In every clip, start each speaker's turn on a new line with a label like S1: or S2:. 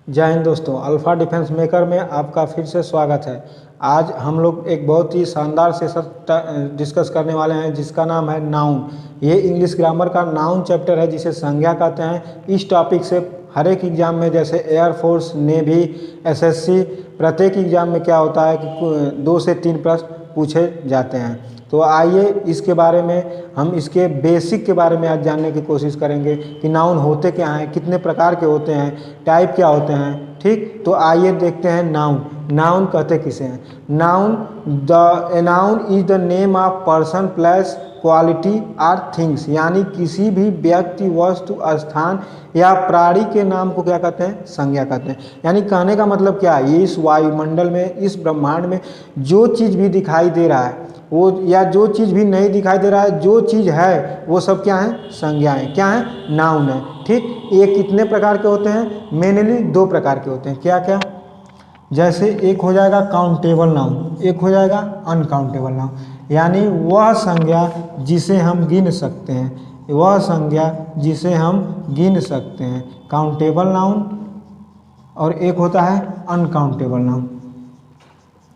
S1: जय हिंद दोस्तों, alpha defence maker में आपका फिर से स्वागत है। आज हम लोग एक बहुत ही शानदार सेशन डिस्कस करने वाले हैं जिसका नाम है नाउन। ये इंग्लिश ग्रामर का नाउन चैप्टर है जिसे संज्ञा कहते हैं। इस टॉपिक से हर एक एग्जाम में जैसे एयरफोर्स, नेवी, एसएससी, प्रत्येक एग्जाम में क्या होता है कि 2 से 3 प्रश्न पूछे जाते हैं। तो आइए इसके बारे में हम इसके बेसिक के बारे में आज जानने की कोशिश करेंगे कि नाउन होते क्या हैं, कितने प्रकार के होते हैं, टाइप क्या होते हैं। ठीक, तो आइए देखते हैं नाउन। नाउन कहते किसे हैं? Noun is the name of person, place, quality और थिंग्स, यानी किसी भी व्यक्ति, वस्तु, स्थान या प्राणी के नाम को क्या कहते हैं? संज्ञा कहते हैं। यानी कहने का मतलब क्या है, इस वायुमंडल में, इस ब्रह्मांड में जो चीज़ भी दिखाई दे रहा है वो, या जो चीज़ भी नहीं दिखाई दे रहा है, जो चीज़ है वो सब क्या है? संज्ञाएं। क्या है? नाउन है। ठीक, ये कितने प्रकार के होते हैं? मेनली 2 प्रकार के होते हैं। क्या क्या? जैसे एक हो जाएगा काउंटेबल नाउन, एक हो जाएगा अनकाउंटेबल नाउन, यानी वह संज्ञा जिसे हम गिन सकते हैं, वह संज्ञा जिसे हम गिन सकते हैं, काउंटेबल नाउन। और एक होता है अनकाउंटेबल नाउन।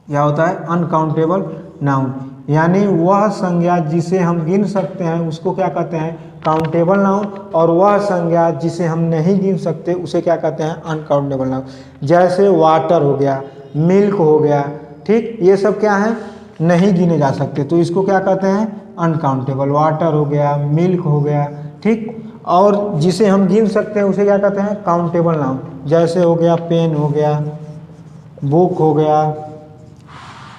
S1: क्या होता है? अनकाउंटेबल नाउन, यानी वह संज्ञा जिसे हम गिन सकते हैं उसको क्या कहते हैं? Countable noun. और वह संज्ञा जिसे हम नहीं गिन सकते उसे क्या कहते हैं? Uncountable noun. जैसे वाटर हो गया, मिल्क हो गया, ठीक, ये सब क्या है? नहीं गिने जा सकते, तो इसको क्या कहते हैं? अनकाउंटेबल। वाटर हो गया, मिल्क हो गया, ठीक। और जिसे हम गिन सकते हैं उसे क्या कहते हैं? Countable noun. जैसे हो गया पेन हो गया, बुक हो गया,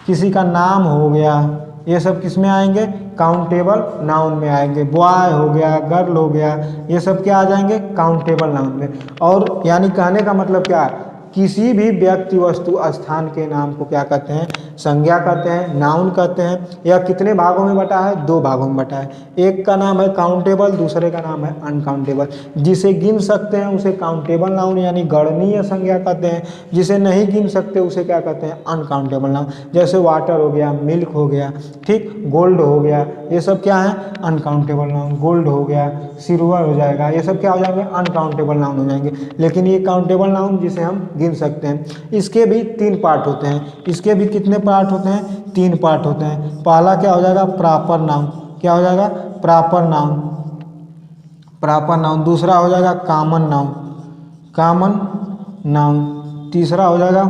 S1: किसी का नाम हो गया, ये सब किस में आएंगे? काउंटेबल नाउन में आएंगे। बॉय हो गया, गर्ल हो गया, ये सब क्या आ जाएंगे? काउंटेबल नाउन में। और यानी कहने का मतलब क्या है? किसी भी व्यक्ति, वस्तु, स्थान के नाम को क्या कहते हैं? संज्ञा कहते हैं, नाउन कहते हैं। यह कितने भागों में बटा है? 2 भागों में बटा है। एक का नाम है काउंटेबल, दूसरे का नाम है अनकाउंटेबल। जिसे गिन सकते हैं उसे काउंटेबल नाउन यानी गणनीय संज्ञा कहते हैं, जिसे नहीं गिन सकते उसे क्या कहते हैं? Uncountable noun. जैसे वाटर हो गया, मिल्क हो गया, ठीक, गोल्ड हो गया, ये सब क्या है? Uncountable noun. गोल्ड हो गया, सिल्वर हो जाएगा, ये सब क्या हो जाएंगे? अनकाउंटेबल नाउन हो जाएंगे। लेकिन ये काउंटेबल नाउन जिसे हम गिन सकते हैं। इसके भी 3 पार्ट होते हैं। इसके भी कितने पार्ट होते हैं? 3 पार्ट होते हैं। पहला क्या हो जाएगा? Proper noun. क्या हो जाएगा? Proper noun, proper noun. दूसरा हो जाएगा कॉमन नाउन, कॉमन नाउन। तीसरा हो जाएगा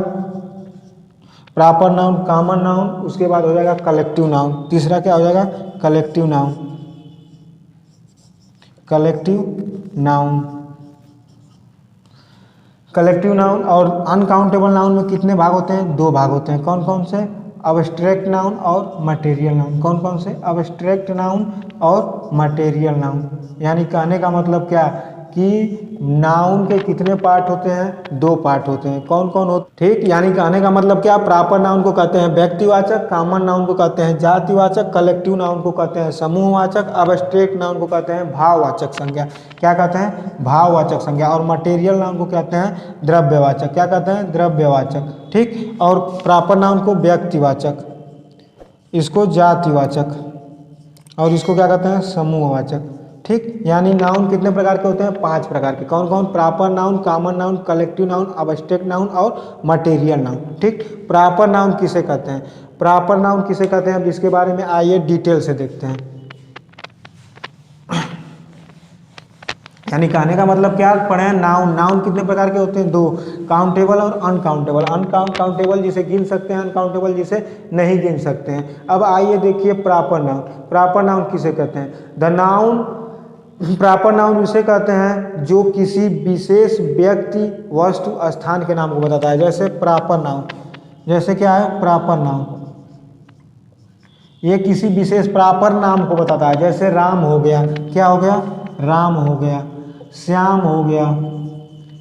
S1: प्रॉपर नाउन, कॉमन नाउन। उसके बाद हो जाएगा कलेक्टिव नाउन। तीसरा क्या हो जाएगा? Collective noun, collective noun. Collective noun और अनकाउंटेबल नाउन में कितने भाग होते हैं? 2 भाग होते हैं। कौन कौन से? अब्स्ट्रैक्ट नाउन और मटेरियल नाउन। कौन कौन से? अब्स्ट्रैक्ट नाउन और मटेरियल नाउन। यानी कहने का मतलब क्या कि नाउन के कितने पार्ट होते हैं? 2 पार्ट होते हैं। कौन कौन होते? ठीक, यानी कहने का मतलब क्या? प्रॉपर नाउन को कहते हैं व्यक्तिवाचक, कॉमन नाउन को कहते हैं जातिवाचक, कलेक्टिव नाउन को कहते हैं समूहवाचक, अब्स्ट्रैक्ट नाउन को कहते हैं भाववाचक संज्ञा। क्या कहते हैं? भाववाचक संज्ञा। और मटेरियल नाउन को कहते हैं द्रव्यवाचक। क्या कहते हैं? द्रव्यवाचक, ठीक। और प्रॉपर नाउन को व्यक्तिवाचक, इसको जातिवाचक, और इसको क्या कहते हैं? समूहवाचक, ठीक। यानी नाउन कितने प्रकार के होते हैं? 5 प्रकार के। कौन कौन? Proper noun, common noun, collective noun, abstract noun और मटेरियल नाउन, ठीक। प्रॉपर नाउन किसे कहते हैं? प्रॉपर नाउन किसे कहते हैं? अब इसके बारे में आइए डिटेल से देखते हैं। यानी कहने का मतलब क्या पढ़े हैं? नाउन। नाउन कितने प्रकार के होते हैं? 2, काउंटेबल और अनकाउंटेबल। अनकाउंटेबल जिसे गिन सकते हैं, अनकाउंटेबल जिसे नहीं गिन सकते हैं। अब आइए देखिए प्रॉपर नाउन। प्रॉपर नाउन किसे कहते हैं? द नाउन, प्रॉपर नाउन उसे कहते हैं जो किसी विशेष व्यक्ति, वस्तु, स्थान के नाम को बताता है। जैसे प्रॉपर नाउन, जैसे क्या है? प्रॉपर नाउन, ये किसी विशेष प्रॉपर नाम को बताता है। जैसे राम हो गया, क्या हो गया? राम हो गया। श्याम हो गया,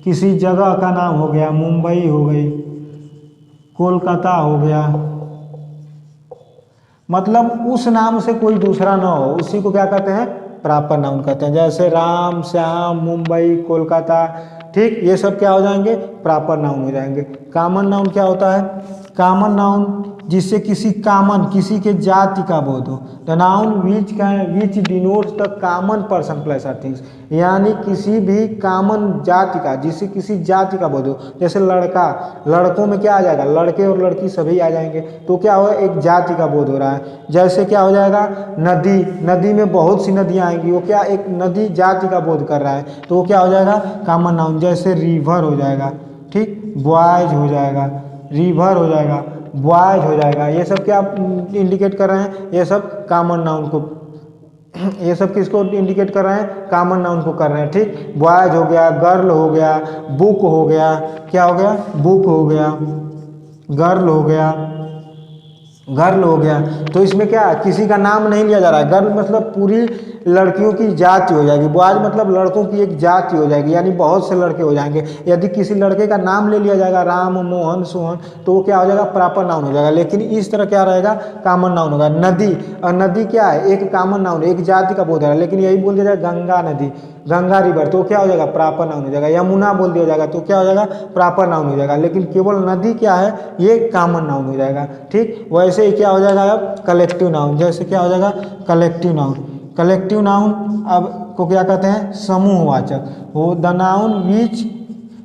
S1: किसी जगह का नाम हो गया, मुंबई हो गई, कोलकाता हो गया, मतलब उस नाम से कोई दूसरा ना हो, उसी को क्या कहते हैं? प्रॉपर नाउन कहते हैं। जैसे राम, श्याम, मुंबई, कोलकाता, ठीक, ये सब क्या हो जाएंगे? प्रॉपर नाउन हो जाएंगे। कॉमन नाउन क्या होता है? कॉमन नाउन जिससे किसी कॉमन, किसी के जाति का बोध हो। द नाउन विच का है, विच denotes the common person place और थिंग्स, यानी किसी भी कॉमन जाति का, जिससे किसी जाति का बोध हो। जैसे लड़का, लड़कों में क्या आ जाएगा, लड़के और लड़की सभी आ जाएंगे, तो क्या होगा, एक जाति का बोध हो रहा है। जैसे क्या हो जाएगा, नदी, नदी में बहुत सी नदियाँ आएंगी, वो क्या, एक नदी जाति का बोध कर रहा है, तो वो क्या हो जाएगा, कॉमन नाउन। जैसे रिवर हो जाएगा, ठीक, बॉयज हो जाएगा, रिवर हो जाएगा, बॉयज हो जाएगा, ये सब क्या इंडिकेट कर रहे हैं, ये सब कॉमन नाउन को, ये सब किसको इंडिकेट कर रहे हैं, कॉमन नाउन को कर रहे हैं, ठीक। बॉयज हो गया, गर्ल हो गया, बुक हो गया, क्या हो गया, बुक हो गया, गर्ल हो गया, गर्ल हो गया। तो इसमें क्या, किसी का नाम नहीं लिया जा रहा है। गर्ल मतलब पूरी लड़कियों की जाति हो जाएगी, बॉयज मतलब लड़कों की एक जाति हो जाएगी, यानी बहुत से लड़के हो जाएंगे। यदि किसी लड़के का नाम ले लिया जाएगा, राम, मोहन, सोहन, तो वो क्या हो जाएगा, प्रॉपर नाउन हो जाएगा। लेकिन इस तरह क्या रहेगा, कॉमन नाउन होगा। नदी, और नदी क्या है, एक कॉमन नाउन, एक जाति का बोध है। लेकिन यही बोल दिया जाएगा गंगा नदी, गंगा रिवर, तो क्या हो जाएगा, प्रॉपर नाउन हो जाएगा। यमुना बोल दिया जाएगा तो क्या हो जाएगा, प्रॉपर नाउन हो जाएगा। लेकिन केवल नदी क्या है, ये कॉमन नाउन हो जाएगा, ठीक। वैसे ही क्या हो जाएगा अब, कलेक्टिव नाउन। जैसे क्या हो जाएगा, कलेक्टिव नाउन। कलेक्टिव नाउन अब को क्या कहते हैं, समूहवाचक। वो the noun which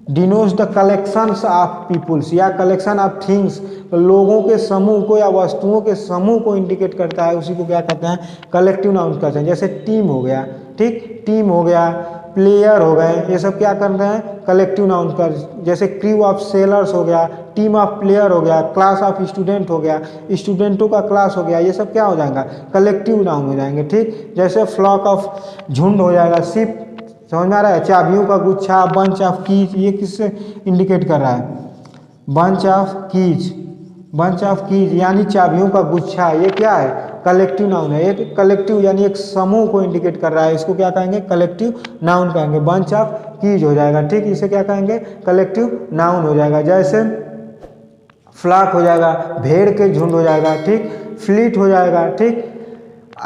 S1: denotes the collections of peoples या कलेक्शन ऑफ थिंग्स, लोगों के समूह को या वस्तुओं के समूह को इंडिकेट करता है, उसी को क्या कहते हैं, कलेक्टिव नाउन कहते हैं। जैसे टीम हो गया, ठीक, टीम हो गया, प्लेयर हो गए, ये सब क्या कर रहे हैं, कलेक्टिव नाउन कर। जैसे क्रू ऑफ सेलर्स हो गया, टीम ऑफ प्लेयर हो गया, क्लास ऑफ स्टूडेंट हो गया, स्टूडेंटों का क्लास हो गया, ये सब क्या हो जाएगा, कलेक्टिव नाउन हो जाएंगे, ठीक। जैसे फ्लॉक ऑफ, झुंड हो जाएगा, शिप, समझ में आ रहा है, चाबियों का गुच्छा, बंच ऑफ कीज, ये किससे इंडिकेट कर रहा है, bunch of keys, bunch of keys यानी चाबियों का गुच्छा, ये क्या है, कलेक्टिव नाउन है। एक कलेक्टिव यानी एक समूह को इंडिकेट कर रहा है, इसको क्या कहेंगे, कलेक्टिव नाउन कहेंगे। बंच ऑफ कीज हो जाएगा, ठीक, इसे क्या कहेंगे, कलेक्टिव नाउन हो जाएगा। जैसे फ्लॉक हो जाएगा, भेड़ के झुंड हो जाएगा, ठीक, फ्लीट हो जाएगा, ठीक,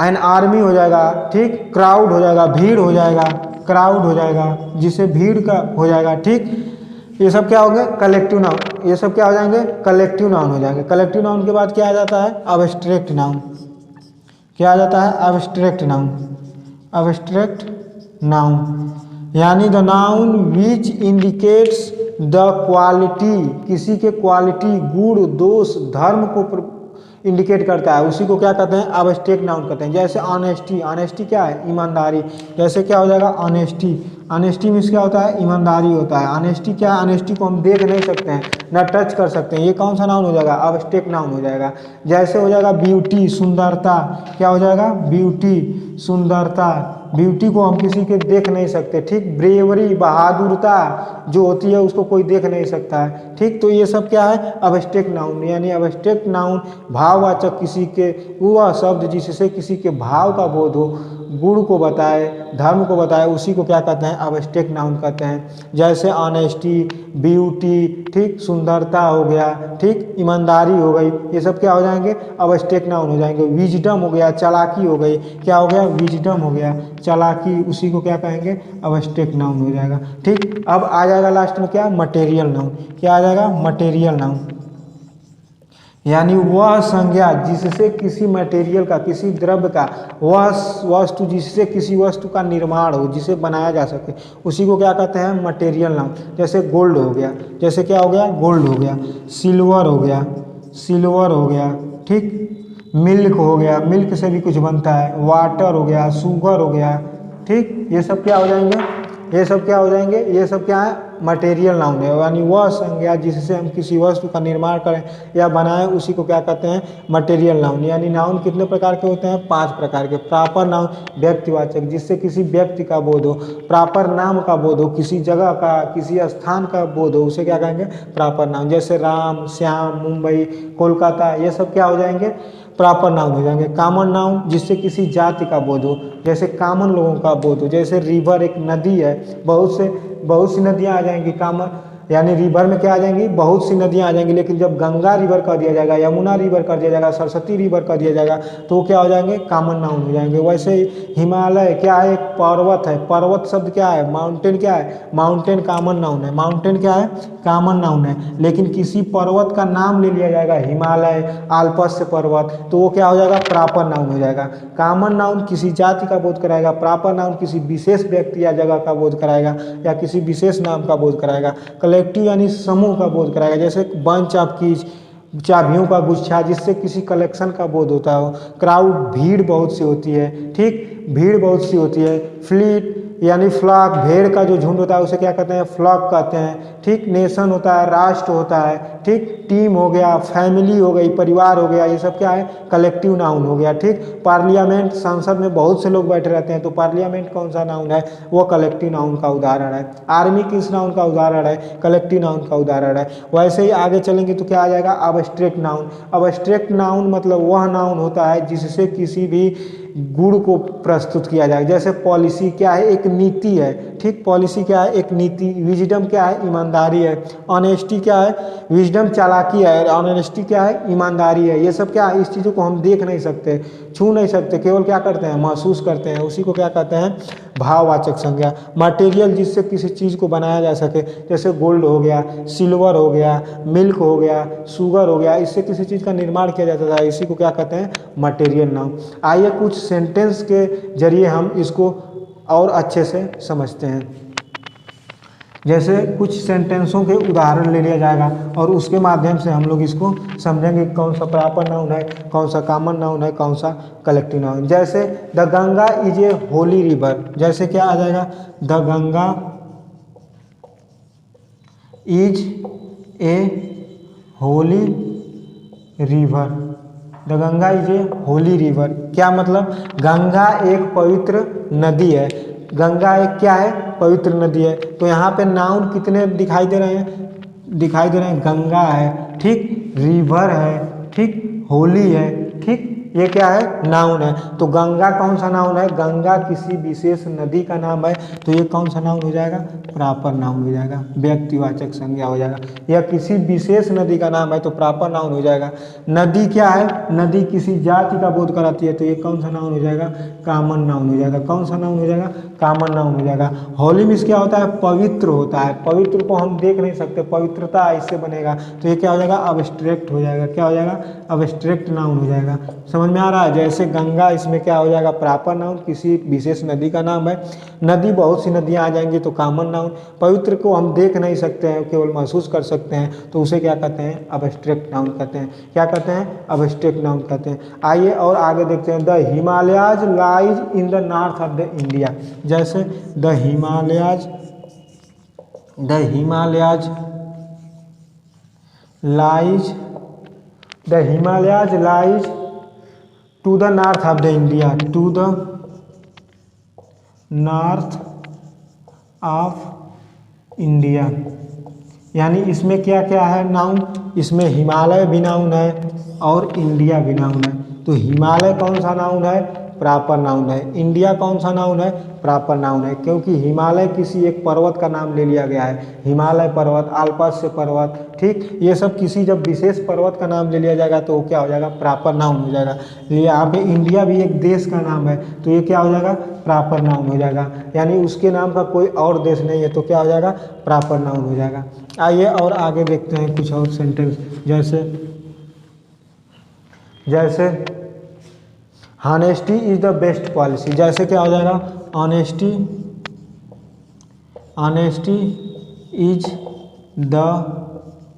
S1: एन आर्मी हो जाएगा, ठीक, क्राउड हो जाएगा, भीड़ हो जाएगा, क्राउड हो जाएगा, जिसे भीड़ का हो जाएगा, ठीक। ये सब क्या हो गए, कलेक्टिव नाउन, ये सब क्या हो जाएंगे, कलेक्टिव नाउन हो जाएंगे। कलेक्टिव नाउन के बाद क्या आ जाता है, अब्स्ट्रैक्ट नाउन। क्या आ जाता है, अब्स्ट्रैक्ट नाउन। अब्स्ट्रैक्ट नाउन यानी the noun which indicates the quality, किसी के क्वालिटी, गुण, दोष, धर्म को इंडिकेट करता है, उसी को क्या कहते हैं, अब्स्ट्रैक्ट नाउन कहते हैं। जैसे ऑनेस्टी, ऑनेस्टी क्या है, ईमानदारी। जैसे क्या हो जाएगा, ऑनेस्टी, ऑनेस्टी मीन्स क्या होता है, ईमानदारी होता है। ऑनेस्टी क्या है, ऑनेस्टी को हम देख नहीं सकते हैं, ना टच कर सकते हैं, ये कौन सा नाउन हो जाएगा, अब्स्ट्रैक्ट नाउन हो जाएगा। जैसे हो जाएगा ब्यूटी, सुंदरता, क्या हो जाएगा, ब्यूटी, सुंदरता, ब्यूटी को हम किसी के देख नहीं सकते, ठीक। ब्रेवरी, बहादुरता जो होती है उसको कोई देख नहीं सकता है, ठीक। तो ये सब क्या है, अब्स्ट्रैक्ट नाउन। यानी अब्स्ट्रैक्ट नाउन भाववाचक, किसी के वह शब्द जिससे किसी के भाव का बोध हो, गुण को बताए, धर्म को बताए, उसी को क्या कहते हैं, अब्स्ट्रैक्ट नाउन कहते हैं। जैसे ऑनेस्टी, ब्यूटी, ठीक, सुंदरता हो गया, ठीक, ईमानदारी हो गई, ये सब क्या हो जाएंगे, अब्स्ट्रैक्ट नाउन हो जाएंगे। विजडम हो गया, चालाकी हो गई, क्या हो गया, विजडम हो गया, चालाकी, उसी को क्या कहेंगे, अब्स्ट्रैक्ट नाउन हो जाएगा, ठीक। अब आ जाएगा लास्ट में क्या, मटेरियल नाउन। क्या आ जाएगा, मटेरियल नाउन यानी वह संज्ञा जिससे किसी मटेरियल का, किसी द्रव्य का, वह वस्तु जिससे किसी वस्तु का निर्माण हो, जिसे बनाया जा सके, उसी को क्या कहते हैं, मटेरियल नाउन। जैसे गोल्ड हो गया, जैसे क्या हो गया, गोल्ड हो गया, सिल्वर हो गया, सिल्वर हो गया, ठीक, मिल्क हो गया, मिल्क से भी कुछ बनता है, वाटर हो गया, शुगर हो गया, ठीक। ये सब क्या हो जाएंगे, ये सब क्या हो जाएंगे, ये सब क्या है, मटेरियल नाउन है। यानी वह संज्ञा जिससे हम किसी वस्तु का निर्माण करें या बनाएं, उसी को क्या कहते हैं, मटेरियल नाउन। यानी नाउन कितने प्रकार के होते हैं, 5 प्रकार के। प्रॉपर नाउन व्यक्तिवाचक, जिससे किसी व्यक्ति का बोध हो, प्रॉपर नाम का बोध हो, किसी जगह का, किसी स्थान का बोध हो, उसे क्या कहेंगे, प्रॉपर नाउन। जैसे राम, श्याम, मुंबई, कोलकाता, ये सब क्या हो जाएंगे, प्रॉपर नाउन हो जाएंगे। कॉमन नाउन जिससे किसी जाति का बोध हो, जैसे कॉमन लोगों का बोध हो। जैसे रिवर एक नदी है, बहुत सी नदियां आ जाएंगी, कॉमन यानी रिवर में क्या आ जाएंगी, बहुत सी नदियाँ आ जाएंगी, लेकिन जब गंगा रिवर कर दिया जाएगा, यमुना रिवर कर दिया जाएगा, सरस्वती रिवर कर दिया जाएगा तो वो क्या हो जाएंगे, कॉमन नाउन हो जाएंगे। वैसे ही हिमालय क्या है, एक पर्वत है, पर्वत शब्द क्या है, माउंटेन क्या है, माउंटेन कॉमन नाउन है, माउंटेन क्या है, कॉमन नाउन है। लेकिन किसी पर्वत का नाम ले लिया जाएगा, हिमालय, आल्पस से पर्वत, तो वो क्या हो जाएगा, प्रॉपर नाउन हो जाएगा। कॉमन नाउन किसी जाति का बोध कराएगा, प्रॉपर नाउन किसी विशेष व्यक्ति या जगह का बोध कराएगा या किसी विशेष नाम का बोध कराएगा। कलेक्टिव यानी समूह का बोध कराएगा, जैसे बंच ऑफ कीज, चाबियों का गुच्छा, जिससे किसी कलेक्शन का बोध होता हो। क्राउड, भीड़ बहुत सी होती है, ठीक, भीड़ बहुत सी होती है। फ्लीट यानी फ्लॉक, भेड़ का जो झुंड होता है उसे क्या कहते हैं, फ्लॉक कहते हैं, ठीक। नेशन होता है, राष्ट्र होता है, ठीक। टीम हो गया, फैमिली हो गई, परिवार हो गया, ये सब क्या है, कलेक्टिव नाउन हो गया, ठीक। पार्लियामेंट, संसद में बहुत से लोग बैठे रहते हैं तो पार्लियामेंट कौन सा नाउन है, वो कलेक्टिव नाउन का उदाहरण है। आर्मी किस नाउन का उदाहरण है, कलेक्टिव नाउन का उदाहरण है। वैसे ही आगे चलेंगे तो क्या आ जाएगा, अब्स्ट्रैक्ट नाउन। अब्स्ट्रैक्ट नाउन मतलब वह नाउन होता है जिससे किसी भी गुण को प्रस्तुत किया जाए। जैसे पॉलिसी क्या है, एक नीति है, ठीक। पॉलिसी क्या है, एक नीति। विजडम क्या है, ईमानदारी है। ऑनेस्टी क्या है, विजडम चालाकी है, ऑनेस्टी क्या है, ईमानदारी है। ये सब क्या है, इस चीज़ों को हम देख नहीं सकते, छू नहीं सकते, केवल क्या करते हैं, महसूस करते हैं। उसी को क्या कहते हैं, भाववाचक संज्ञा। मटेरियल, जिससे किसी चीज़ को बनाया जा सके, जैसे गोल्ड हो गया, सिल्वर हो गया, मिल्क हो गया, शुगर हो गया, इससे किसी चीज़ का निर्माण किया जाता था, इसी को क्या कहते हैं, मटेरियल नाउन। आइए कुछ सेंटेंस के जरिए हम इसको और अच्छे से समझते हैं। जैसे कुछ सेंटेंसों के उदाहरण ले लिया जाएगा और उसके माध्यम से हम लोग इसको समझेंगे कौन सा प्रॉपर नाउन है, कौन सा कॉमन नाउन है, कौन सा कलेक्टिव नाउन। जैसे the Ganga is a Holi river, जैसे क्या आ जाएगा, the Ganga is a Holi river. The Ganga is a Holi river, क्या मतलब, गंगा एक पवित्र नदी है। गंगा एक क्या है, पवित्र नदी है। तो यहाँ पे नाउन कितने दिखाई दे रहे हैं, दिखाई दे रहे हैं, गंगा है, ठीक, रिवर है, ठीक, होली है, ठीक, ये क्या है, नाउन है। तो गंगा कौन सा नाउन है, गंगा किसी विशेष नदी का नाम है, तो ये कौन सा नाउन हो जाएगा, प्रॉपर नाउन हो जाएगा, व्यक्तिवाचक संज्ञा हो जाएगा। या किसी विशेष नदी का नाम है तो प्रॉपर नाउन हो जाएगा। नदी क्या है, नदी किसी जाति का बोध कराती है, तो ये कौन सा नाउन हो जाएगा, कॉमन नाउन हो जाएगा। कौन सा नाउन हो जाएगा, कॉमन नाउन हो जाएगा। होली मीन्स क्या होता है, पवित्र होता है। पवित्र को हम देख नहीं सकते, पवित्रता इससे बनेगा, तो ये क्या हो जाएगा, अब्स्ट्रैक्ट हो जाएगा। क्या हो जाएगा, अब्स्ट्रैक्ट नाउन हो जाएगा। समझ में आ रहा है। जैसे गंगा, इसमें क्या हो जाएगा, प्रॉपर नाउन, किसी विशेष नदी का नाम है। नदी, बहुत सी नदियां आ जाएंगी तो कॉमन नाउन। पवित्र को हम देख नहीं सकते हैं, केवल महसूस कर सकते हैं, तो उसे क्या कहते हैं, अब्स्ट्रैक्ट नाउन कहते हैं। क्या कहते हैं, अब्स्ट्रैक्ट नाउन कहते हैं। आइए और आगे देखते हैं। The Himalayas lies in the north of the India, जैसे the Himalayas lies to the north of the India, to the north of India. यानी इसमें क्या क्या है नाउन, इसमें हिमालय भी नाउन है और इंडिया भी नाउन है। तो हिमालय कौन सा नाउन है, प्रॉपर नाउन है। इंडिया कौन सा नाउन है, प्रॉपर नाउन है, क्योंकि हिमालय किसी एक पर्वत का नाम ले लिया गया है। हिमालय पर्वत, आल्पस से पर्वत, ठीक, ये सब किसी जब विशेष पर्वत का नाम ले लिया जाएगा तो वो क्या हो जाएगा, प्रॉपर नाउन हो जाएगा। यहाँ पे इंडिया भी एक देश का नाम है, तो ये क्या हो जाएगा, प्रॉपर नाउन हो जाएगा। यानी उसके नाम का कोई और देश नहीं है, तो क्या हो जाएगा, प्रॉपर नाउन हो जाएगा। आइए और आगे देखते हैं कुछ और सेंटेंस। जैसे honesty is the best policy, जैसे क्या हो जाएगा, honesty is the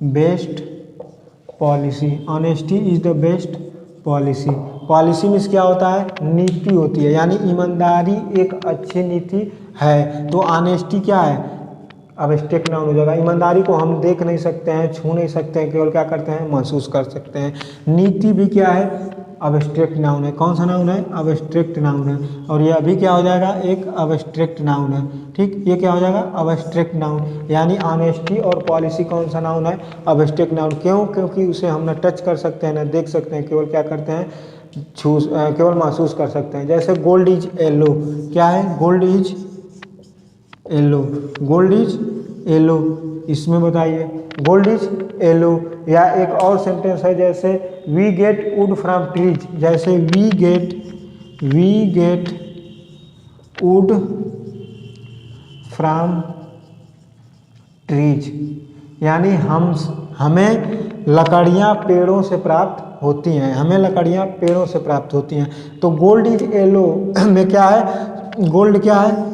S1: best policy. Honesty is the best policy. Policy means क्या होता है, नीति होती है, यानी ईमानदारी एक अच्छी नीति है। तो ऑनेस्टी क्या है, अब्स्ट्रैक्ट नाउन हो जाएगा। ईमानदारी को हम देख नहीं सकते हैं, छू नहीं सकते हैं, केवल क्या करते हैं, महसूस कर सकते हैं। नीति भी क्या है, अब्स्ट्रैक्ट नाउन है। कौन सा नाउन है, अब्स्ट्रैक्ट नाउन है। और ये अभी क्या हो जाएगा, एक अब्स्ट्रैक्ट नाउन है, ठीक, ये क्या हो जाएगा, अब्स्ट्रैक्ट नाउन। यानी ऑनेस्टी और पॉलिसी कौन सा नाउन है, अब्स्ट्रैक्ट नाउन। क्यों, क्योंकि उसे हम न टच कर सकते हैं, न देख सकते हैं, केवल क्या करते हैं, केवल महसूस कर सकते हैं। जैसे गोल्ड इज येलो, क्या है, gold is yellow, gold is yellow, इसमें बताइए गोल्ड इज येलो। या एक और सेंटेंस है जैसे we get wood from trees, जैसे we get wood from trees, यानी हमें लकड़ियाँ पेड़ों से प्राप्त होती हैं, हमें लकड़ियाँ पेड़ों से प्राप्त होती हैं। तो गोल्ड इज येलो में क्या है, गोल्ड क्या है,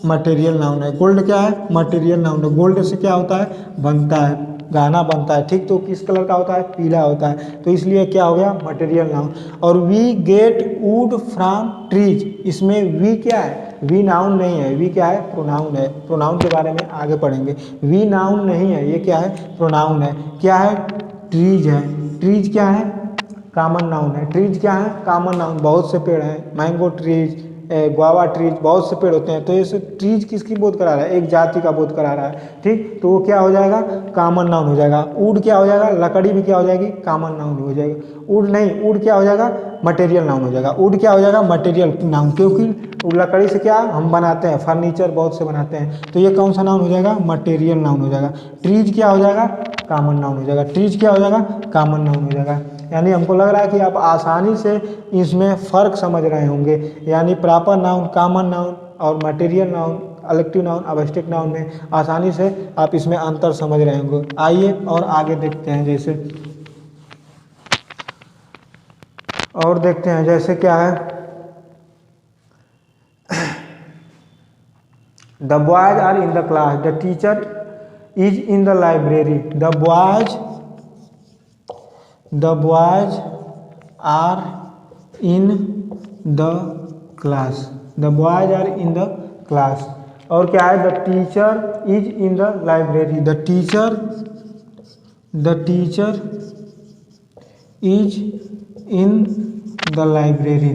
S1: मटेरियल नाउन है। गोल्ड क्या है, मटेरियल नाउन है। गोल्ड से क्या होता है, बनता है, गहना बनता है, ठीक। तो किस कलर का होता है, पीला होता है, तो इसलिए क्या हो गया, मटेरियल नाउन। और we get wood from trees, इसमें वी क्या है, वी नाउन नहीं है, वी क्या है, प्रोनाउन है। प्रोनाउन के बारे में आगे पढ़ेंगे। वी नाउन नहीं है, ये क्या है, प्रोनाउन है। क्या है, ट्रीज है। ट्रीज क्या है, कॉमन नाउन है। ट्रीज क्या है, कॉमन नाउन। बहुत से पेड़ हैं, मैंगो ट्रीज, गुआवा ट्रीज, बहुत से पेड़ होते हैं। तो ये ट्रीज किसकी बोध करा रहा है, एक जाति का बोध करा रहा है, ठीक। तो वो क्या हो जाएगा, कॉमन नाउन हो जाएगा। वुड क्या हो जाएगा, लकड़ी भी क्या हो जाएगी, कॉमन नाउन हो जाएगा। वुड नहीं, वुड क्या हो जाएगा, मटेरियल नाउन हो जाएगा। वुड क्या हो जाएगा, मटेरियल नाउन, क्योंकि लकड़ी से क्या हम बनाते हैं, फर्नीचर बहुत से बनाते हैं। तो ये कौन सा नाउन हो जाएगा, मटेरियल नाउन हो जाएगा। ट्रीज क्या हो जाएगा, कॉमन नाउन हो जाएगा। ट्रीज क्या हो जाएगा, कॉमन नाउन हो जाएगा। यानी हमको लग रहा है कि आप आसानी से इसमें फ़र्क समझ रहे होंगे। यानी प्रॉपर नाउन, कॉमन नाउन और material noun, collective noun, objective noun में आसानी से आप इसमें अंतर समझ रहे होंगे। आइए और आगे देखते हैं, जैसे क्या है, the boys are in the class, the teacher is in the library. The boys are in the class, the boys are in the class. और क्या है, the teacher is in the library, the teacher is in the library.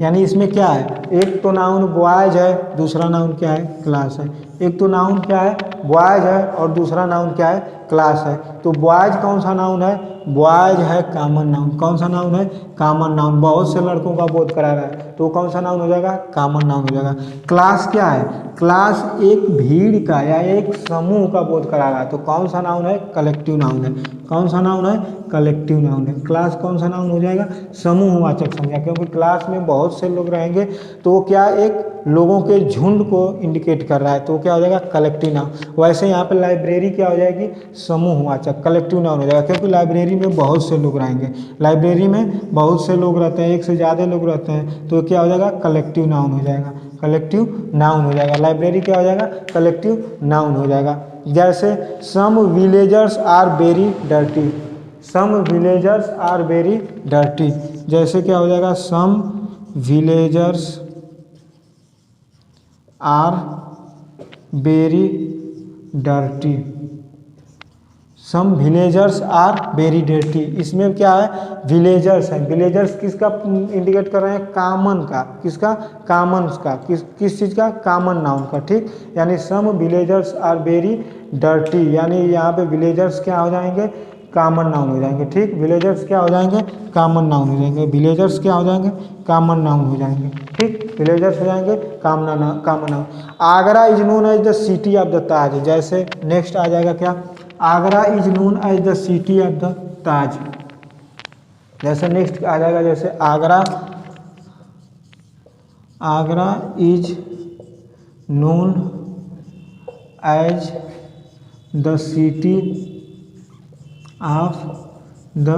S1: यानी इसमें क्या है, एक तो noun boys है, दूसरा नाउन क्या है, क्लास है। एक तो नाउन क्या है, बॉयज है, और दूसरा नाउन क्या है, क्लास है। तो बॉयज कौन सा नाउन है, बॉयज है कॉमन नाउन। कौन सा नाउन है, कॉमन नाउन। बहुत से लड़कों का बोध करा रहा है, तो कौन सा नाउन हो जाएगा, कॉमन नाउन हो जाएगा। क्लास क्या है, क्लास एक भीड़ का या एक समूह का बोध करा रहा है, तो कौन सा नाउन है, कलेक्टिव नाउन है। कौन सा नाउन है, कलेक्टिव नाउन है। क्लास कौन सा नाउन हो जाएगा, समूहवाचक संज्ञा, क्योंकि क्लास में बहुत से लोग रहेंगे, तो वो क्या एक लोगों के झुंड को इंडिकेट कर रहा है, तो क्या हो जाएगा, कलेक्टिव नाउन। वैसे यहाँ पे लाइब्रेरी क्या हो जाएगी, समूहवाचक, कलेक्टिव नाउन हो जाएगा, क्योंकि लाइब्रेरी में बहुत से लोग रहेंगे। लाइब्रेरी में बहुत से लोग रहते हैं, एक से ज़्यादा लोग रहते हैं, तो क्या हो जाएगा, कलेक्टिव नाउन हो जाएगा, कलेक्टिव नाउन हो जाएगा। लाइब्रेरी क्या हो जाएगा, कलेक्टिव नाउन हो जाएगा। जैसे some villagers are very dirty, some villagers are very dirty, जैसे क्या हो जाएगा, some villagers are very dirty, some villagers are very dirty. इसमें क्या है, विलेजर्स है, विलेजर्स किसका इंडिकेट कर रहे हैं, कॉमन का, किसका, कॉमन का, किस चीज़ का, कॉमन नाउन का, ठीक। यानी सम विलेजर्स आर वेरी डर्टी, यानी यहाँ पे विलेजर्स क्या हो जाएंगे, कॉमन नाउन हो जाएंगे, ठीक। विलेजर्स क्या हो जाएंगे, कॉमन नाउन हो जाएंगे। विलेजर्स क्या हो जाएंगे, कॉमन नाउन हो जाएंगे, ठीक। विलेजर्स हो जाएंगे common noun. Agra is known as the city of the Taj, जैसे नेक्स्ट आ जाएगा क्या, Agra is known as the city of the Taj. जैसे नेक्स्ट आ जाएगा, जैसे Agra is known as the city of the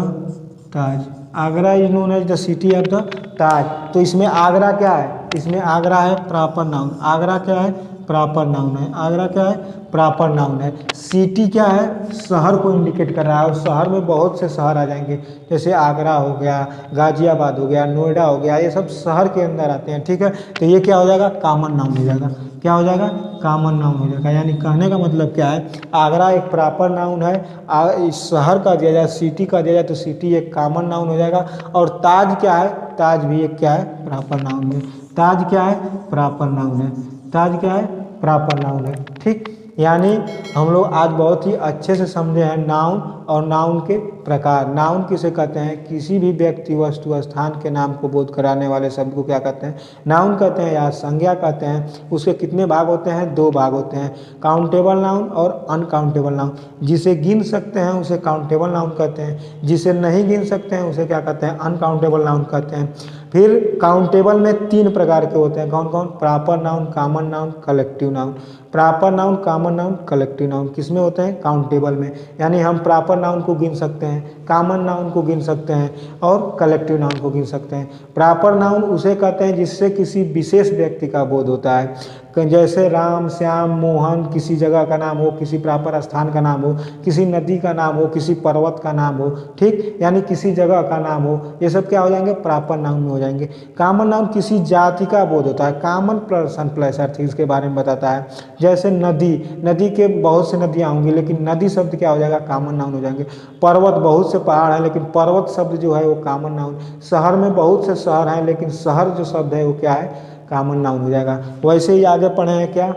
S1: Taj. Agra is known as the city of the Taj. तो इसमें आगरा क्या है, इसमें आगरा है प्रॉपर नाउन। आगरा क्या है, प्रॉपर नाउन है। आगरा क्या है, प्रॉपर नाउन है। सिटी क्या है, शहर को इंडिकेट कर रहा है, और शहर में बहुत से शहर आ जाएंगे, जैसे आगरा हो गया, गाजियाबाद हो गया, नोएडा हो गया, ये सब शहर के अंदर आते हैं, ठीक है। तो ये क्या हो जाएगा, कॉमन नाउन हो जाएगा। क्या हो जाएगा, कॉमन नाउन हो जाएगा। यानी कहने का मतलब क्या है, आगरा एक प्रॉपर नाउन है, शहर का दिया जाए, सिटी का दिया जाए, तो सिटी एक कॉमन नाउन हो जाएगा। और ताज क्या है, ताज भी एक क्या है, प्रॉपर नाउन है। ताज क्या है, प्रॉपर नाउन है। ताज क्या है, प्रॉपर नाउन है, ठीक। यानी हम लोग आज बहुत ही अच्छे से समझे हैं नाउन और नाउन के प्रकार। नाउन किसे कहते हैं? किसी भी व्यक्ति, वस्तु, स्थान के नाम को बोध कराने वाले शब्द को क्या कहते हैं? नाउन कहते हैं या संज्ञा कहते हैं। उसके कितने भाग होते हैं? 2 भाग होते हैं, काउंटेबल नाउन और अनकाउंटेबल नाउन। जिसे गिन सकते हैं उसे काउंटेबल नाउन कहते हैं, जिसे नहीं गिन सकते हैं उसे क्या कहते हैं? अनकाउंटेबल नाउन कहते हैं। फिर काउंटेबल में 3 प्रकार के होते हैं, कौन कौन? Proper noun, common noun, collective noun. Proper noun, common noun, collective noun किस में होते हैं? काउंटेबल में। यानी हम प्रॉपर नाउन को गिन सकते हैं, कॉमन नाउन को गिन सकते हैं और कलेक्टिव नाउन को गिन सकते हैं। प्रॉपर नाउन उसे कहते हैं जिससे किसी विशेष व्यक्ति का बोध होता है, जैसे राम, श्याम, मोहन, किसी जगह का नाम हो, किसी प्रॉपर स्थान का नाम हो, किसी नदी का नाम हो, किसी पर्वत का नाम हो, ठीक, यानी किसी जगह का नाम हो, ये सब क्या हो जाएंगे? प्रॉपर नाउन में हो जाएंगे। कॉमन नाउन किसी जाति का बोध होता है, कॉमन पर्सन प्लेसर थिंग्स के बारे में बताता है। जैसे नदी, नदी के बहुत से नदियाँ होंगी लेकिन नदी शब्द क्या हो जाएगा? कॉमन नाउन हो जाएंगे। पर्वत, बहुत से पहाड़ हैं लेकिन पर्वत शब्द जो है वो कॉमन नाउन। शहर में बहुत से शहर हैं लेकिन शहर जो शब्द है वो क्या है? कॉमन नाउन हो जाएगा। वैसे ही आगे पढ़े हैं क्या?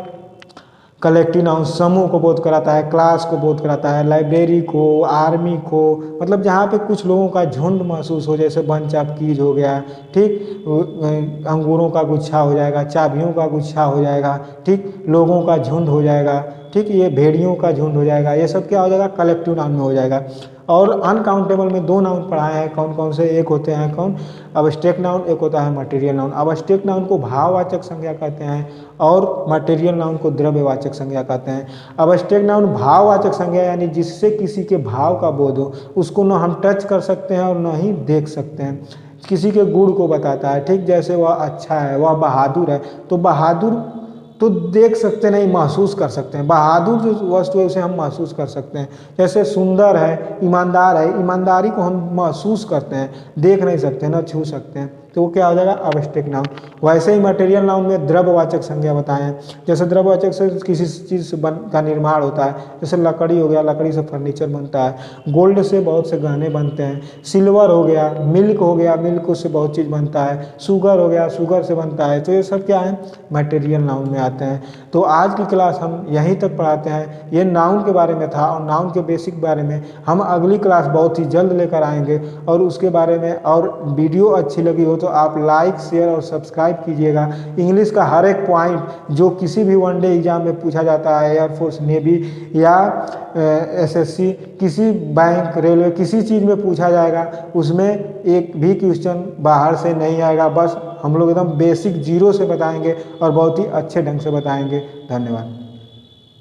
S1: कलेक्टिव नाउन समूह को बोध कराता है, क्लास को बोध कराता है, लाइब्रेरी को, आर्मी को, मतलब जहाँ पे कुछ लोगों का झुंड महसूस हो, जैसे बंच ऑफ कीज हो गया, ठीक, अंगूरों का गुच्छा हो जाएगा, चाबियों का गुच्छा हो जाएगा, ठीक, लोगों का झुंड हो जाएगा, ठीक, ये भेड़ियों का झुंड हो जाएगा, ये सब क्या हो जाएगा? कलेक्टिव नाउन में हो जाएगा। और अनकाउंटेबल में 2 नाउन पढ़ाए हैं, कौन कौन से? एक होते हैं कौन? अब्स्ट्रैक्ट नाउन, एक होता है मटेरियल नाउन। अब्स्ट्रैक्ट नाउन को भाववाचक संज्ञा कहते हैं और मटेरियल नाउन को द्रव्यवाचक संज्ञा कहते हैं। अब्स्ट्रैक्ट नाउन भाववाचक संज्ञा यानी जिससे किसी के भाव का बोध हो, उसको न हम टच कर सकते हैं और न ही देख सकते हैं। किसी के गुण को बताता है, ठीक, जैसे वह अच्छा है, वह बहादुर है, तो बहादुर तो देख सकते नहीं, महसूस कर सकते हैं। बहादुर जो वस्तु है उसे हम महसूस कर सकते हैं। जैसे सुंदर है, ईमानदार है, ईमानदारी को हम महसूस करते हैं, देख नहीं सकते, ना छू सकते हैं, तो वो क्या हो जाएगा? Abstract noun. वैसे ही मटेरियल नाउन में द्रव्यवाचक संज्ञा बताएं हैं। जैसे द्रव्यवाचक से किसी चीज़ से का निर्माण होता है, जैसे लकड़ी हो गया, लकड़ी से फर्नीचर बनता है, गोल्ड से बहुत से गहने बनते हैं, सिल्वर हो गया, मिल्क हो गया, मिल्क से बहुत चीज़ बनता है, शुगर हो गया, शुगर से बनता है, तो ये सब क्या है? मटेरियल नाउन में आते हैं। तो आज की क्लास हम यहीं तक पढ़ाते हैं। ये नाउन के बारे में था और नाउन के बेसिक बारे में हम अगली क्लास बहुत ही जल्द लेकर आएंगे और उसके बारे में, और वीडियो अच्छी लगी हो तो आप लाइक, शेयर और सब्सक्राइब कीजिएगा। इंग्लिश का हर एक पॉइंट जो किसी भी वनडे एग्जाम में पूछा जाता है, एयरफोर्स, नेवी या एसएससी, किसी बैंक, रेलवे, किसी चीज़ में पूछा जाएगा, उसमें एक भी क्वेश्चन बाहर से नहीं आएगा। बस हम लोग एकदम बेसिक 0 से बताएंगे और बहुत ही अच्छे ढंग से बताएंगे। धन्यवाद।